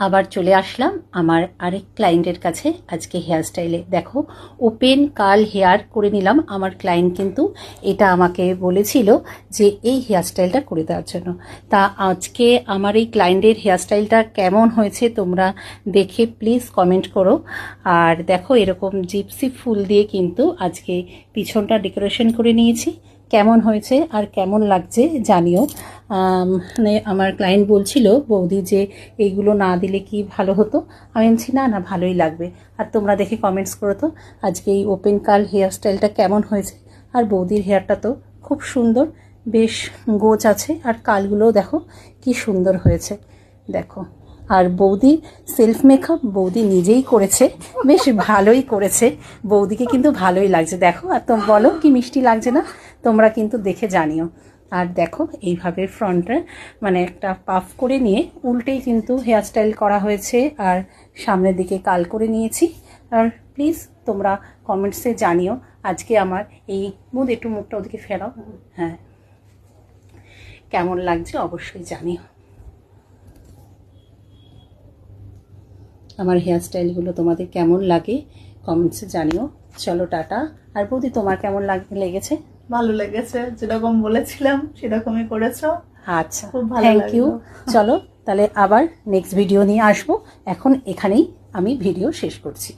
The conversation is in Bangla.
আবার চলে আসলাম আমার আরেক ক্লায়েন্টের কাছে আজকে হেয়ার স্টাইলে। দেখো, ওপেন কার্ল হেয়ার করে নিলাম। আমার ক্লায়েন্ট কিন্তু এটা আমাকে বলেছিল যে এই হেয়ার স্টাইলটা করে দেওয়ার জন্য। তা আজকে আমার এই ক্লায়েন্টের হেয়ার স্টাইলটা কেমন হয়েছে তোমরা দেখে প্লিজ কমেন্ট করো। আর দেখো, এরকম জিপসি ফুল দিয়ে কিন্তু আজকে পিছনটা ডেকোরেশন করে নিয়েছি। কেমন হয়েছে আর কেমন লাগছে জানিও। মানে আমার ক্লায়েন্ট বলছিল, বৌদি যে এইগুলো না দিলে কি ভালো হতো? আমি বলছি না না, ভালোই লাগবে। আর তোমরা দেখে কমেন্টস করো তো আজকে এই ওপেন কার্ল হেয়ার স্টাইলটা কেমন হয়েছে। আর বৌদির হেয়ারটা তো খুব সুন্দর, বেশ গোছ আছে, আর কালগুলোও দেখো কি সুন্দর হয়েছে। দেখো, আর বৌদি সেলফ মেকআপ বৌদি নিজেই করেছে, বেশ ভালোই করেছে। বৌদিকে কিন্তু ভালোই লাগছে। দেখো, আর তো বলো কি মিষ্টি লাগছে না? তোমরা কিন্তু দেখে জানিও। আর দেখো, এইভাবে ফ্রন্টে মানে একটা পাফ করে নিয়ে উল্টেই কিন্তু হেয়ার স্টাইল করা হয়েছে, আর সামনের দিকে কাল করে নিয়েছি। আর প্লিজ তোমরা কমেন্টসে জানিও আজকে আমার এই একটু মুখটা ওদিকে ফেরাও, হ্যাঁ, কেমন লাগছে অবশ্যই জানিও। আমার হেয়ার স্টাইলগুলো তোমাদের কেমন লাগে কমেন্টসে জানিও। চলো টাটা। আর বৌদি, তোমার কেমন লেগেছে? ভালো লেগেছে, যেরকম বলেছিলাম সেরকমই করেছো। আচ্ছা, খুব ভালো থ্যাংক ইউ। লাগলো। চলো তাহলে আবার নেক্সট ভিডিও নিয়ে আসবো। এখন এখানেই আমি ভিডিও শেষ করছি।